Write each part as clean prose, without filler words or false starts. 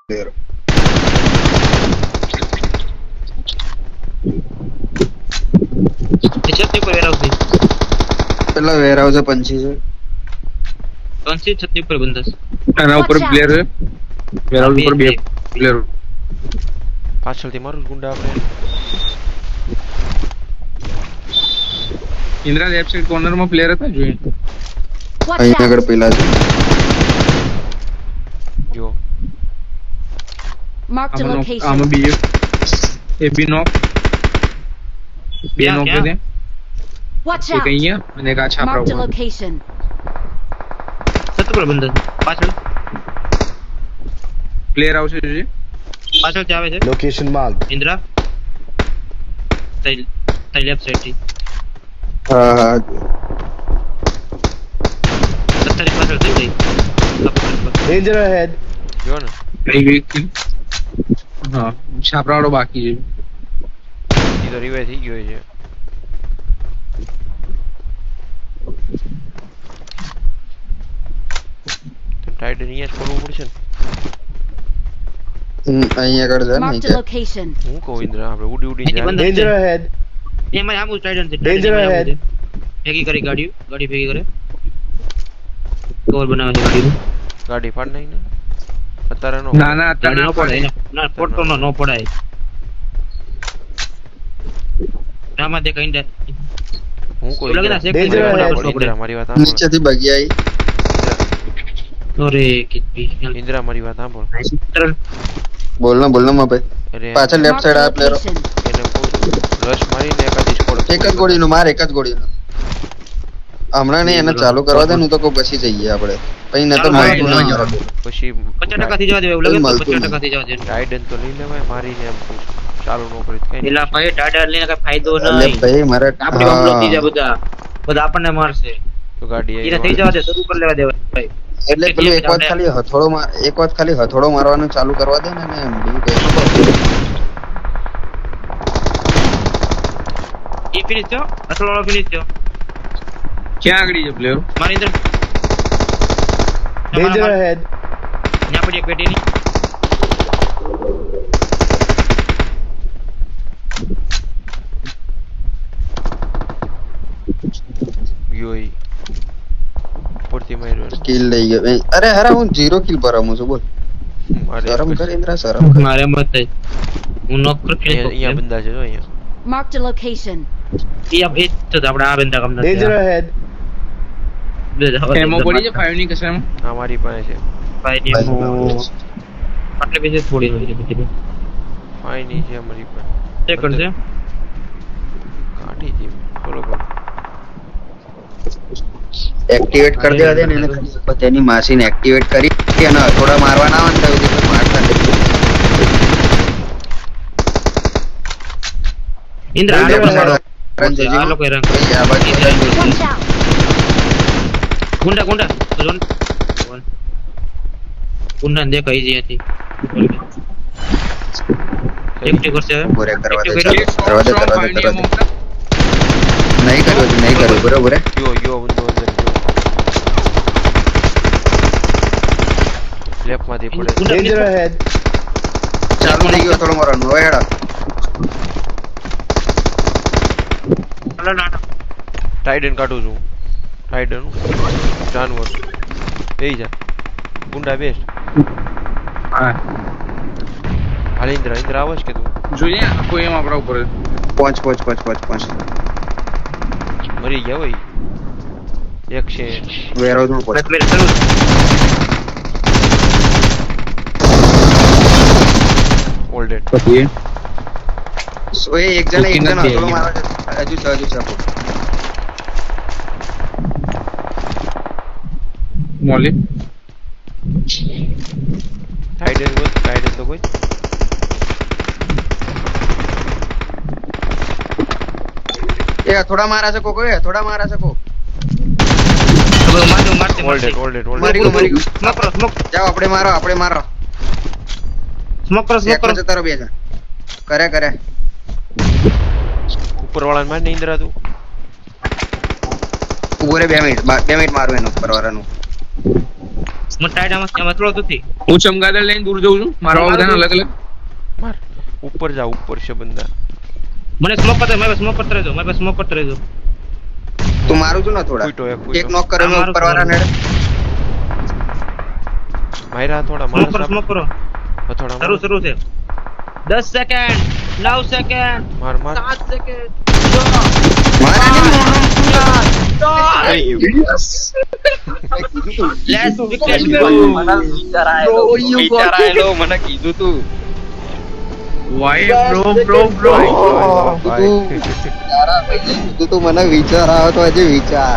Player छत्ती पर where house પેલા વેર house પંછી છે कौन सी छत्ती पर बंदा આના ઉપર Watch out. પ્લેયર છે વેરાઉસ ઉપર બે પ્લેયર પાછળથી મારું જ ગુંડા આપણે ઇન્દ્રા લેફ્ટ સાઈડ કોર્નર માં પ્લેયર હતા જોઈએ Watch અહીંયા આગળ out! પેલા છે જો Marked a આમાં location. બી એ બી નોક બે ક્યાં, નોક ક્યાં? છે Watch એક out! અહીંયા અને એક આ છાપરા Marked a ઉપર location. छत्ती पर बंदा पाछળ પ્લેયર આવશે જોઈએ પાછળ થી આવે છે Location marked. ઇન્દ્રા તઈ લેફ્ટ સાઈડ થી હા હા 17 પાછળ થઈ ગઈ Danger ahead. જો ને કઈ ગઈ kill? હા છાપરા વાળો બાકી છે ઈ તો રિવાઇવ થઈ ગયો છે તો ટાઈડ અહીંયા જ કરવું પડશે ને અહીંયા આગળ છે ને Marked a અહીંયા. location. હું કહું ઇન્દ્ર આપણે ઉડી ઉડી અહીંથી બંધ Danger ahead. એમાં આવું સ્ટાઈડન છે Danger ahead. ભેગી કરી ગાડી ભેગી કરે કવર બનાવે છે ગાડીનું ગાડી ફાડ નાખ ને અત્યારે નો ના ના ગાડી અત્યારે નો પડે ના ફોટો નો પડાય આમાં તે કઈ હું કહું એવું લાગે ને, શેક Danger નહીં, ahead. ફટાફટ ઇન્દ્ર મારી વાત સાંભળ નીચેથી બગી આવી અરે કિટપી ઇન્દ્ર મારી વાત સાંભળ બોલ ને માં ભાઈ અરે પાછળ લેફ્ટ Marked સાઈડ a આ પ્લેયર location. એને રશ મારીને એકાદી સ્કોડ એક જ ગોળીનું માર એક જ ગોળીનું હમણાં નહીં એને ચાલુ કરવા દે ને તો કોઈ પછી જઈએ આપણે પછી નતર ચાલો, મળતું હા, નહીં હા. આવે. પછી 50% થી જવા દે એવું લાગે તો મળતું 50% થી જવા દે ગાઈડન તો લઈ લેવાય મારીને એમ ચાલુ નો કરી કઈ નહીં. એલા ભાઈ ટાટા લઈને કઈ ફાયદો એટલે નહીં ભાઈ મારે આપણી વાપરો થઈ જાય બધા આપણને મારશે તો ગાડી એને થઈ જવા દે શરૂ કરી લેવા દે ભાઈ એટલે પેલું એક વાત ખાલી હથોડો મારવાનું ચાલુ કરવા દે ને એમ બીજું કઈ ઈ ફિનિશ થયો અસલ વાળો ફિનિશ થયો ક્યાં આગળ છે પ્લેયર મારી અંદર Danger ahead. ત્યાં પડી એક પેટીની ગયો ઈ ઉપરથી માર્યો કિલ લઈ ગયો ભાઈ. અરે હરા હું 0 કિલ પર રમું છું બોલ મારે શરમ કર ઇન્દ્રા શરમ કર મારે મત થઈ હું નોક પર અહીંયા બંદા છે જો અહીંયા Marked a location. ઈ ભેજ તો આપણે આ બંદા કામ Danger ahead. એમો પડી છે 5 ની કસામાં આ મારી પાસે છે ભાઈ ની આટલે બેસે થોડી હોય છે બીજી ફાઈની છે મારી પાસે સેકન્ડ છે કાઢી દી બરોબર એક્ટિવેટ કરી દેવા દે ને એને ખાલી તેની માસીને એક્ટિવેટ કરી અને થોડા મારવાના આવે ને તો એ રીતે મારતા નહીં. ઇન્દ્ર આ Danger લોકો ahead. મારો રંજીજી, આ લોકો રંગ ભાઈ આ બાજુ Watch out! ગુંડા જોન ગુંડા ને દેખાય છે અહીંયાથી એક્ટિવ કરશે હવે ઉભો રે, કરવા દે, Active ચાલો. કરી. કરવા દે. નહીં કર્યું બરોબર હે? ગયો બંદો અંદર ગયો લેફ્ટ માંથી પડે ગુંડા Danger ahead. ચાલુ થઈ ગયો થોડો મારવાનું હવે હેડા ટાઈડન કાઢું છું ટાઈડન જાનવર એ જા ગુંડા બેસ્ટ હા હાલ ઇન્દ્ર આવાજ કે તું જોઈએ કોઈ એમ આપણા ઉપર પહોંચ મરી ગયા હોય એક છે વેર હાઉસમાં પહોંચ. મેં શરૂ ઓલ્ડેડ પછી સો એ એક જણ Cooking નથી હથોડો આવી. મારવા છે. હજુ છે મોલી ટાઈડન તો કોઈ એ હથોડા મારા છે કોક હથોડા મારા છે કોક મારતે ઓલ્ડેડ મરી ગયું સ્મોક કરો સ્મોક જાઓ આપણે મારો સ્મોક કરો એકમાં જતા રહો બે જણ કરે ઉપર વાળાને માર ને ઇન્દ્રા તું ઉભો રે 2 મિનિટ મારું એનું પરવારાનું મને ટાઈટ આમાં થોડો નથી. હું ચમગાદળ લઈને દૂર જઉં છું મારવા બધાને અલગ અલગ. માર ઉપર જા, ઉપર છે બંદા. મને સ્મોક કરતા મારે સ્મોક કરતા રહેજો, મારે સ્મોક કરતા રહેજો. તું મારું છું ને થોડા ફૂટો એક એક નોક કરે મેં ઉપર વાળા ને માયરા થોડા સ્મોક કરો, માર સ્મોક કરો. થોડા શરૂ છે. 10 સેકન્ડ, 9 સેકન્ડ, માર માર 7 સેકન્ડ. મારા ને લેટ્સ વિકેટ ગો. મને કીધું તું વાય બ્રો કીધું તું મને વિચાર આવ્યો તો હજી વિચાર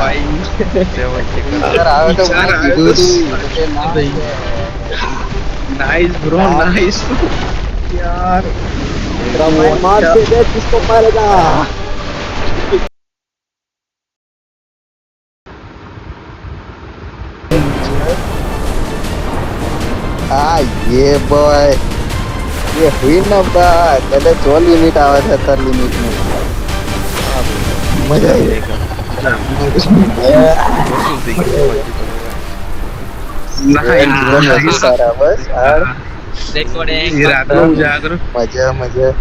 આવ્યો તો મને કીધું તું નાઈસ બ્રો નાઈસ યાર मार से देख किसको मारेगा. આ ये boy ये हुई ना बात એટલે 4 લિમિટ આવે છે 17 લિમિટ નું મજા આવી સારા બસ યાર રેકોર્ડિંગ. એ રાતનો ઉજાગરો મજા મજા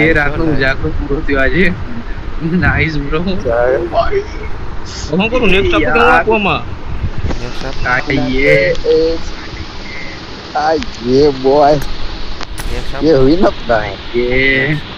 એ રાતનો ઉજાગરો પૂરો થયો આજે. Nice bro. હું કરું નેક્સ્ટ આપણે કેવું આપવામાં. આ ये boy ये हुई ना बात ये